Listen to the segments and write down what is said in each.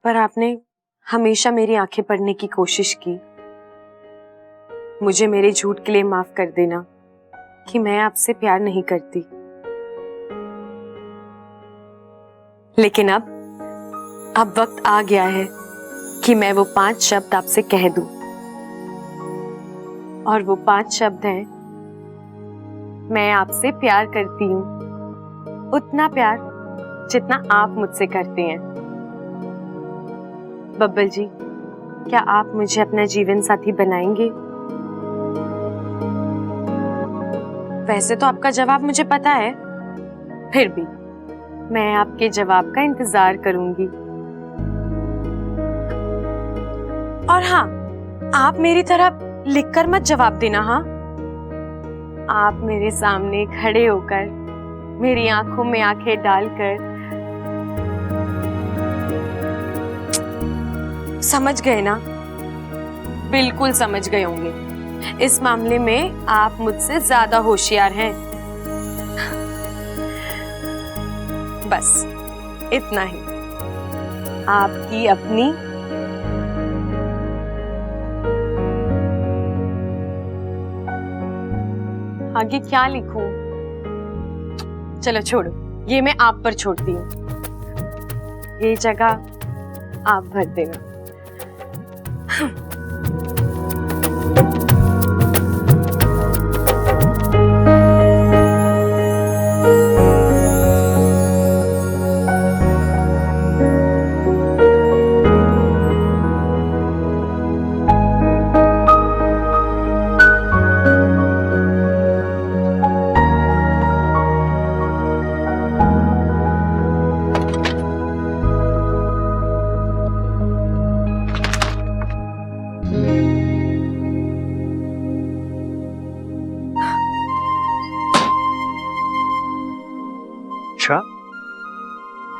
पर आपने हमेशा मेरी आंखें पढ़ने की कोशिश की। मुझे मेरे झूठ के लिए माफ कर देना कि मैं आपसे प्यार नहीं करती। लेकिन अब वक्त आ गया है कि मैं वो 5 शब्द आपसे कह दूं। और वो 5 शब्द हैं, मैं आपसे प्यार करती हूँ, उतना प्यार जितना आप मुझसे करते हैं। बब्बल जी, क्या आप मुझे अपना जीवन साथी बनाएंगे? वैसे तो आपका जवाब मुझे पता है, फिर भी मैं आपके जवाब का इंतजार करूंगी। और हाँ, आप मेरी तरह लिखकर मत जवाब देना। हाँ, आप मेरे सामने खड़े होकर मेरी आंखों में आंखें डालकर, समझ गए ना? बिल्कुल समझ गए होंगे। इस मामले में आप मुझसे ज्यादा होशियार हैं। बस इतना ही। आपकी अपनी आगे क्या लिखूं? चलो छोड़ो, ये मैं आप पर छोड़ती हूँ। ये जगह आप भर देना।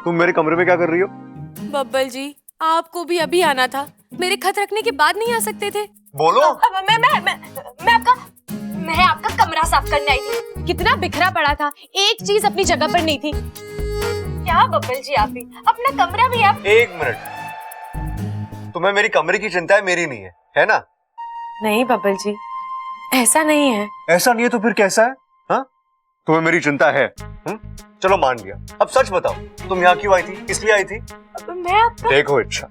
तुम मेरे कमरे में क्या कर रही हो? बब्बल जी, आपको भी अभी आना था। मेरे खत रखने के बाद नहीं आ सकते थे? बोलो। मैं आपका कमरा साफ करने आई थी। कितना बिखरा पड़ा था, एक चीज अपनी जगह पर नहीं थी। क्या बब्बल जी, आप भी अपना कमरा भी आप। एक मिनट, तुम्हें मेरी कमरे की चिंता है, मेरी नहीं है ना? नहीं बब्बल जी, ऐसा नहीं है। ऐसा नहीं है तो फिर कैसा है? हाँ, तुम्हें मेरी चिंता है। चलो मान लिया। अब सच बताओ, तुम यहाँ क्यों आई थी? किस लिए आई थी? मैं आपका... देखो इच्छा,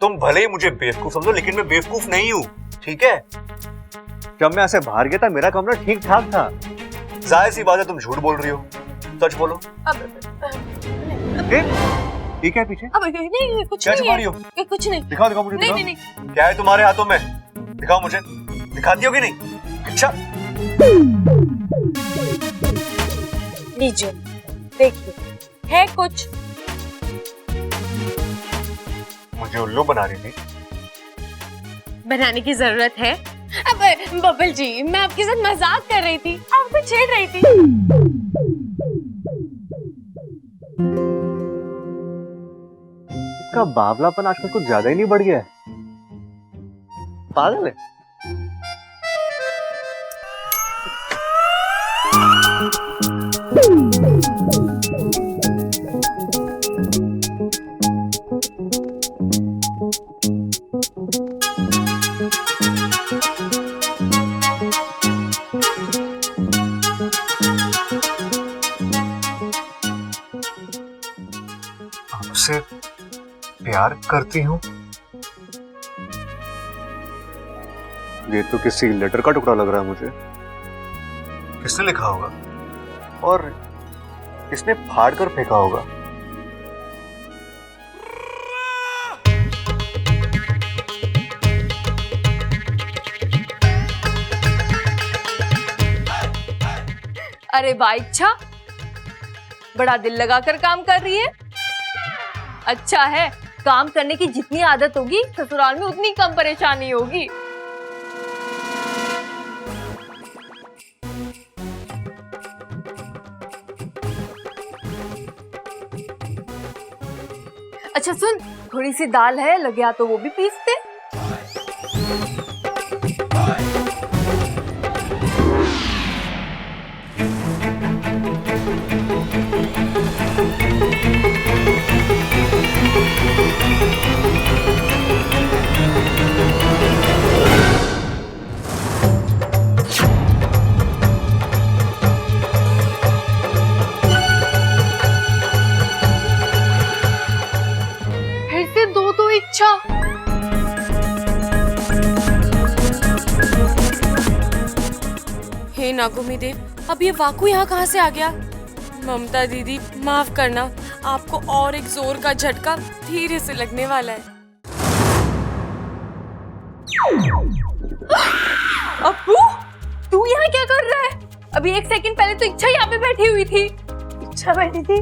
तुम भले ही मुझे बेवकूफ समझो, लेकिन मैं बेवकूफ नहीं हूँ, ठीक है? जब मैं ऐसे बाहर गया था, मेरा कमरा ठीक ठाक था। जाहिर सी बात है तुम झूठ बोल रही हो। सच बोलो। ठीक है पीछे? नहीं, कुछ क्या नहीं छुपा रही हो? कुछ नहीं। दिखाओ दिखाओ मुझे। नहीं, नहीं, क्या है तुम्हारे हाथों में? दिखाओ मुझे। दिखाती हो कि नहीं? अच्छा लीजिए, देखिए, है कुछ। मुझे उल्लू बना रही थी। बनाने की जरूरत है? अब बब्बल जी, मैं आपके साथ मजाक कर रही थी, आपको छेड़ रही थी। इसका बावलापन आजकल कुछ ज्यादा ही नहीं बढ़ गया है? पागल है। आपसे प्यार करती हूँ? ये तो किसी लेटर का टुकड़ा लग रहा है मुझे। किसने लिखा होगा और किसने फाड़ कर फेंका होगा? अरे वाह इच्छा, बड़ा दिल लगाकर काम कर रही है। अच्छा है, काम करने की जितनी आदत होगी ससुराल में उतनी कम परेशानी होगी। अच्छा सुन, थोड़ी सी दाल है, लगे हाथ तो वो भी पीस दे। इच्छा। हे नागुमी देव, अब ये वाकु यहाँ कहाँ से आ गया? ममता दीदी माफ करना, आपको और एक जोर का झटका धीरे से लगने वाला है। अप्पू, तू यहाँ क्या कर रहा है? अभी एक सेकंड पहले तो इच्छा यहाँ पे बैठी हुई थी। इच्छा बैठी थी?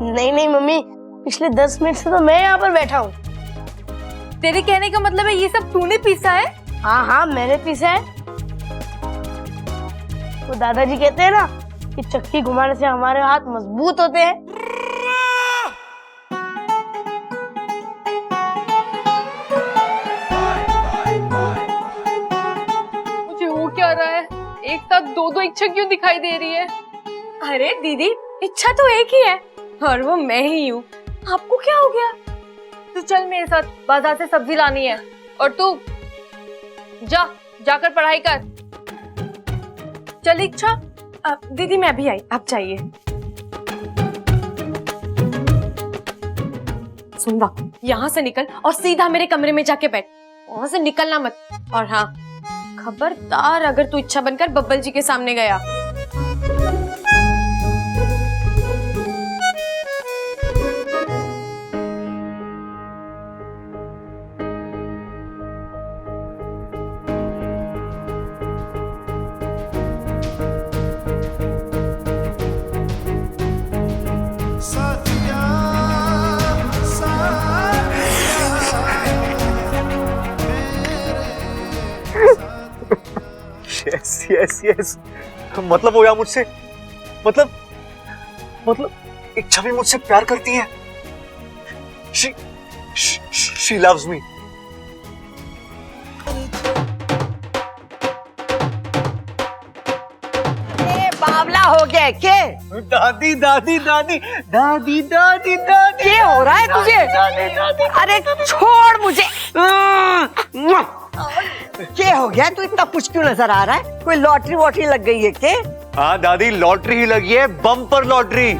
नहीं नहीं मम्मी, पिछले 10 मिनट से तो मैं यहाँ पर बैठा हूँ। तेरे कहने का मतलब है ये सब तूने पीसा है? हाँ हाँ मैंने पीसा है। तो दादाजी कहते हैं ना कि चक्की घुमाने से हमारे हाथ मजबूत होते हैं। मुझे हो क्या रहा है? एक साथ दो दो इच्छा क्यों दिखाई दे रही है? अरे दीदी, इच्छा तो एक ही है और वो मैं ही हूँ। आपको क्या हो गया? तू चल मेरे साथ, बाजार से सब्जी लानी है। और तू जाकर पढ़ाई कर। चल इच्छा। दीदी मैं भी आई, आप चाहिए। सुन वाकु, यहाँ से निकल और सीधा मेरे कमरे में जाके बैठ। वहां से निकलना मत। और हाँ, खबरदार अगर तू इच्छा बनकर बब्बल जी के सामने गया। यस यस यस, मतलब वो या मुझसे, मतलब इच्छा भी मुझसे प्यार करती है। she loves me। बावला हो गया के? दादी दादी दादी दादी दादी दादी, क्या हो रहा है तुझे? अरे छोड़ मुझे। क्या हो गया? तू इतना पुछ क्यों नजर आ रहा है? कोई लॉटरी वॉटरी लग गई है के? हाँ दादी, लॉटरी ही लगी है, बम्पर लॉटरी।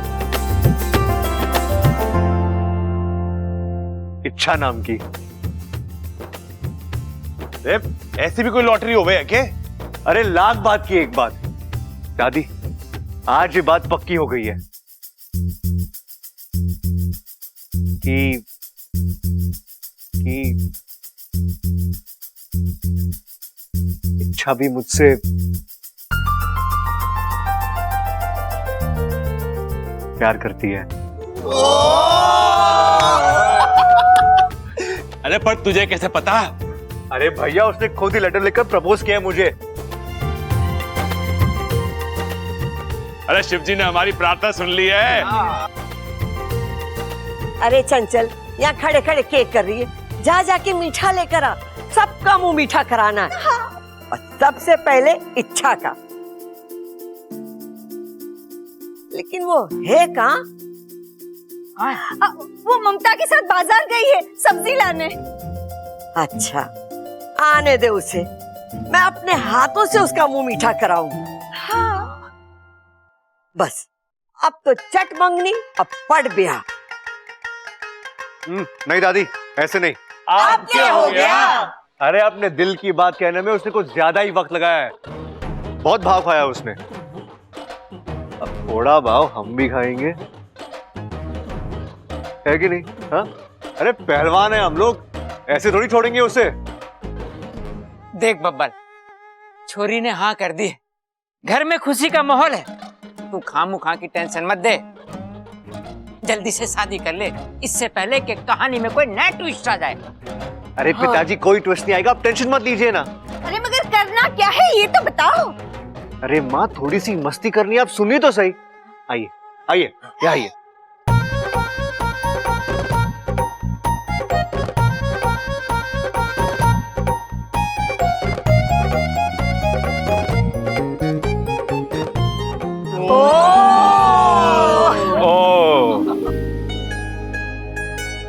इच्छा नाम की। ऐसी भी कोई लॉटरी हो गई क्या? अरे लाख बात की एक बात दादी, आज ये बात पक्की हो गई है कि इच्छा भी मुझसे प्यार करती है। अरे पर तुझे कैसे पता? अरे भैया, उसने खुद ही लेटर लिखकर प्रपोज किया है मुझे। अरे शिव जी ने हमारी प्रार्थना सुन ली है। अरे चंचल, यहाँ खड़े खड़े केक कर रही है, जा जाके मीठा लेकर आ। सबका मुंह मीठा कराना है। और सबसे पहले इच्छा का। लेकिन वो है कहाँ? वो ममता के साथ बाजार गई है सब्जी लाने। अच्छा, आने दे उसे, मैं अपने हाथों से उसका मुंह मीठा कराऊंगी। हाँ। बस अब तो चट मंगनी, अब पट ब्याह। नहीं दादी, ऐसे नहीं। अब क्या हो गया? अरे अपने दिल की बात कहने में उसने कुछ ज्यादा ही वक्त लगाया है। बहुत भाव खाया उसने। अब थोड़ा भाव हम भी खाएंगे, है कि नहीं? हाँ, अरे पहलवान है हम लोग, ऐसे थोड़ी छोड़ेंगे उसे। देख बब्बल, छोरी ने हाँ कर दी है, घर में खुशी का माहौल है। तू खामोखा की टेंशन मत दे, जल्दी से शादी कर ले, इससे पहले कि कहानी में कोई नया ट्विस्ट आ जाए। अरे पिताजी, कोई ट्विस्ट नहीं आएगा, आप टेंशन मत लीजिए ना। अरे मगर करना क्या है ये तो बताओ। अरे माँ, थोड़ी सी मस्ती करनी है, आप सुनिए तो सही। आइए आइए, यहाँ आइए।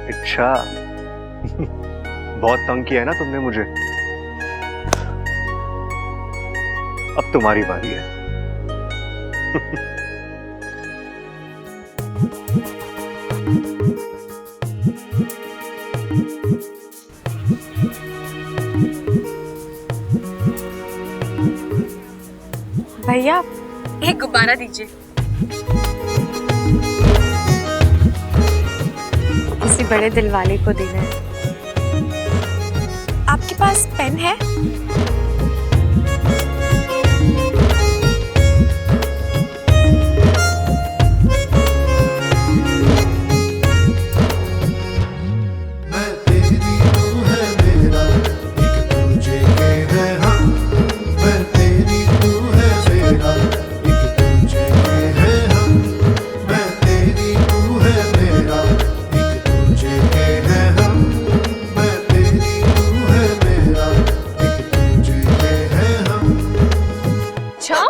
अच्छा, बहुत तंग किया है ना तुमने मुझे। अब तुम्हारी बारी है। भैया एक गुब्बारा दीजिए। किसी बड़े दिल वाले को देना है। आपके पास पेन है? मैं तेरी तू है मेरा, एक दूजे के है हम। मैं तेरी तू है मेरा, एक दूजे के है हम। मैं तेरी तू है मेरा, एक दूजे के है हम। मैं तेरी तू है मेरा, एक दूजे के है हम। अच्छा,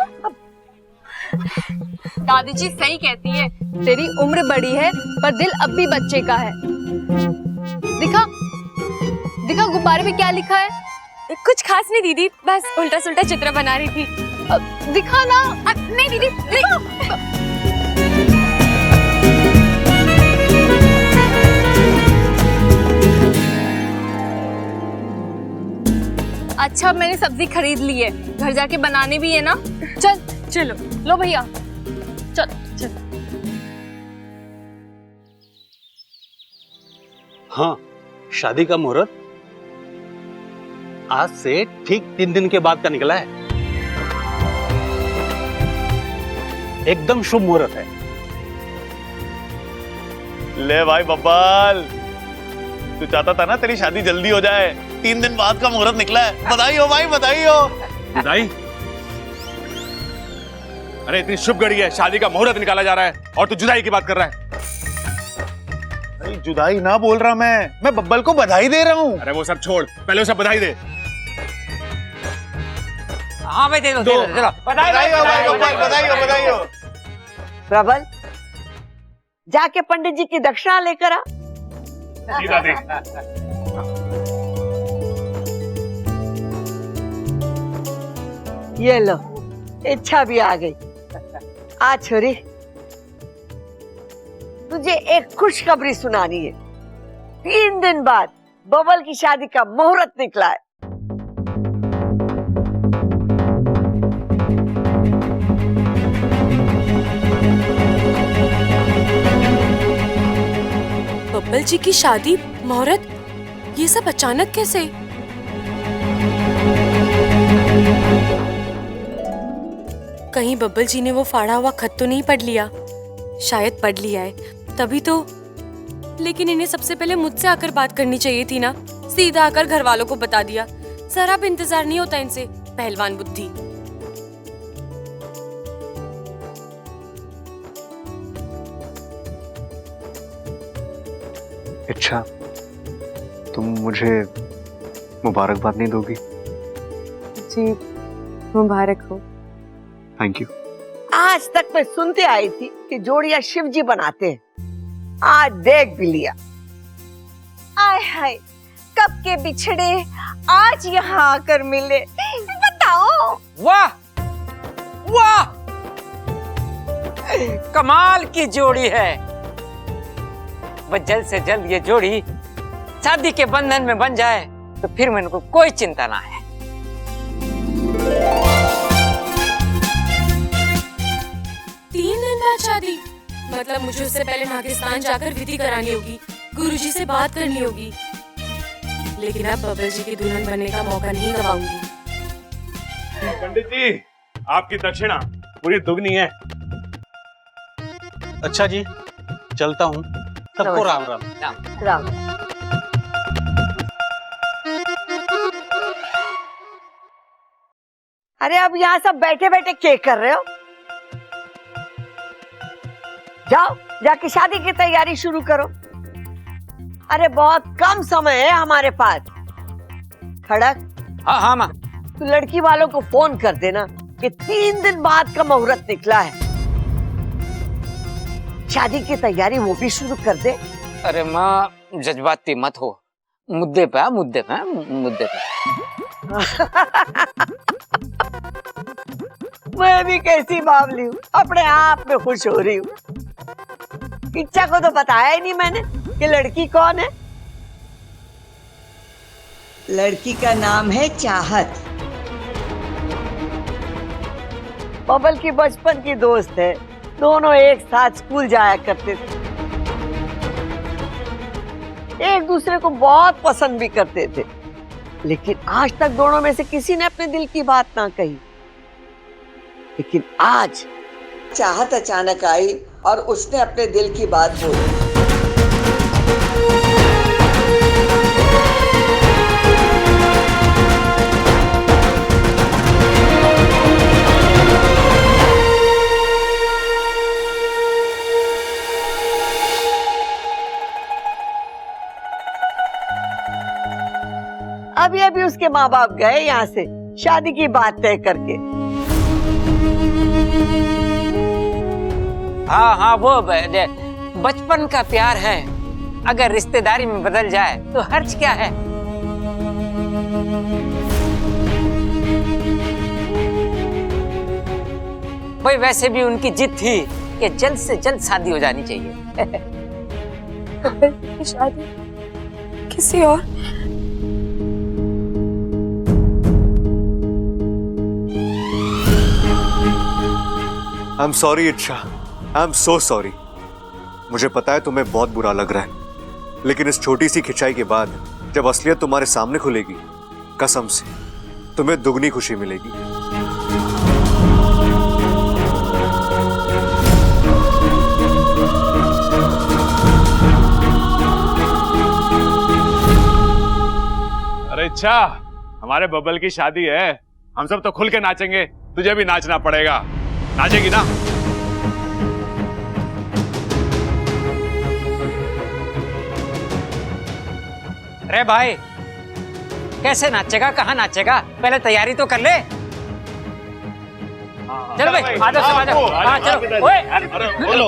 दादी जी सही कहती है, तेरी उम्र बड़ी है पर दिल अब भी बच्चे का है। दिखा दिखा गुब्बारे पे क्या लिखा है? कुछ खास नहीं दीदी, बस उल्टा सुल्टा चित्र बना रही थी। दिखा ना। नहीं दीदी, दिखा। अच्छा, मैंने सब्जी खरीद ली है, घर जाके बनाने भी है ना। चल चलो। लो भैया, चल चल। हाँ, शादी का मुहूर्त आज से ठीक 3 दिन के बाद का निकला है। एकदम शुभ मुहूर्त है। ले भाई बब्बल, तू चाहता था ना तेरी शादी जल्दी हो जाए, 3 दिन बाद का मुहूर्त निकला है। बधाई हो भाई, बधाई हो। बधाई? अरे इतनी शुभ घड़ी है, शादी का मुहूर्त निकाला जा रहा है और तू जुदाई की बात कर रहा है। अरे जुदाई ना बोल रहा मैं बब्बल को बधाई दे रहा हूँ। अरे वो सब छोड़, पहले उसे बधाई दे। हाँ भाई, दे दो, चलो बधाई हो भाई बब्बल, बधाई हो, बधाई हो। प्रबल, जाके पंडित जी की दक्षिणा लेकर आ। जी दादी। ये लो, इच्छा भी आ गई। आ छोरी, तुझे एक खुशखबरी सुनानी है। 3 दिन बाद बबल की शादी का मुहूर्त निकला है। बब्बल जी की शादी, मुहूर्त, ये सब अचानक कैसे? कहीं बब्बल जी ने वो फाड़ा हुआ खत तो नहीं पढ़ लिया? शायद पढ़ लिया है, तभी तो। लेकिन इन्हें सबसे पहले मुझसे आकर बात करनी चाहिए थी ना, सीधा आकर घर वालों को बता दिया। जरा भी इंतजार नहीं होता इनसे, पहलवान बुद्धि। इच्छा, तुम मुझे मुबारकबाद नहीं दोगी? जी, मुबारक हो। Thank you. आज तक मैं सुनते आई थी कि जोड़ियां शिव जी बनाते हैं, आज देख भी लिया। आय हाय, कब के बिछड़े आज यहाँ आकर मिले। बताओ। वाह वाह, कमाल की जोड़ी है। बस जल्द से जल्द ये जोड़ी शादी के बंधन में बन जाए तो फिर मेरे को कोई चिंता ना है। 3 दिन बाद शादी? मतलब मुझे उससे पहले पाकिस्तान जाकर विधि करानी होगी, गुरुजी से बात करनी होगी। लेकिन अब बब्बल जी की दुल्हन बनने का मौका नहीं गवाऊंगी। पंडित जी, आपकी दक्षिणा पूरी दुगनी है। अच्छा जी, चलता हूँ। सबको राम राम। राम। अरे अब यहाँ सब बैठे बैठे क्या कर रहे हो? जाओ, जाके शादी की तैयारी शुरू करो। अरे बहुत कम समय है हमारे पास। खड़क, हाँ हाँ माँ। तू लड़की वालों को फोन कर देना कि 3 दिन बाद का मुहूर्त निकला है। शादी की तैयारी वो भी शुरू कर दे। अरे माँ, जज्बाती मत हो, मुद्दे पे आ, मुद्दे पे आ, मुद्दे पे। मैं भी कैसी बावली हूँ, अपने आप में खुश हो रही हूँ। इच्छा को तो बताया ही नहीं मैंने कि लड़की कौन है। लड़की का नाम है चाहत। बबल की बचपन की दोस्त है, दोनों एक साथ स्कूल जाया करते थे, एक दूसरे को बहुत पसंद भी करते थे, लेकिन आज तक दोनों में से किसी ने अपने दिल की बात ना कही। लेकिन आज चाहत अचानक आई और उसने अपने दिल की बात बोली। अभी अभी उसके माँ बाप गए यहाँ से शादी की बात तय करके। हाँ हाँ, वो बचपन का प्यार है, अगर रिश्तेदारी में बदल जाए तो हर्ज क्या है। भाई वैसे भी उनकी जिद थी कि जल्द से जल्द शादी हो जानी चाहिए। शादी किसी और? आई एम सॉरी इच्छा, आई एम सो सॉरी। मुझे पता है तुम्हें बहुत बुरा लग रहा है, लेकिन इस छोटी सी खिंचाई के बाद जब असलियत तुम्हारे सामने खुलेगी, कसम से तुम्हें दुगनी खुशी मिलेगी। अरे इच्छा, हमारे बबल की शादी है, हम सब तो खुल के नाचेंगे, तुझे भी नाचना पड़ेगा। नाचेगी ना? अरे भाई कैसे नाचेगा, कहाँ नाचेगा, पहले तैयारी तो कर ले। चलो भाई, आ जाओ सब आ जाओ। हाँ चलो। ओए, अरे बोलो।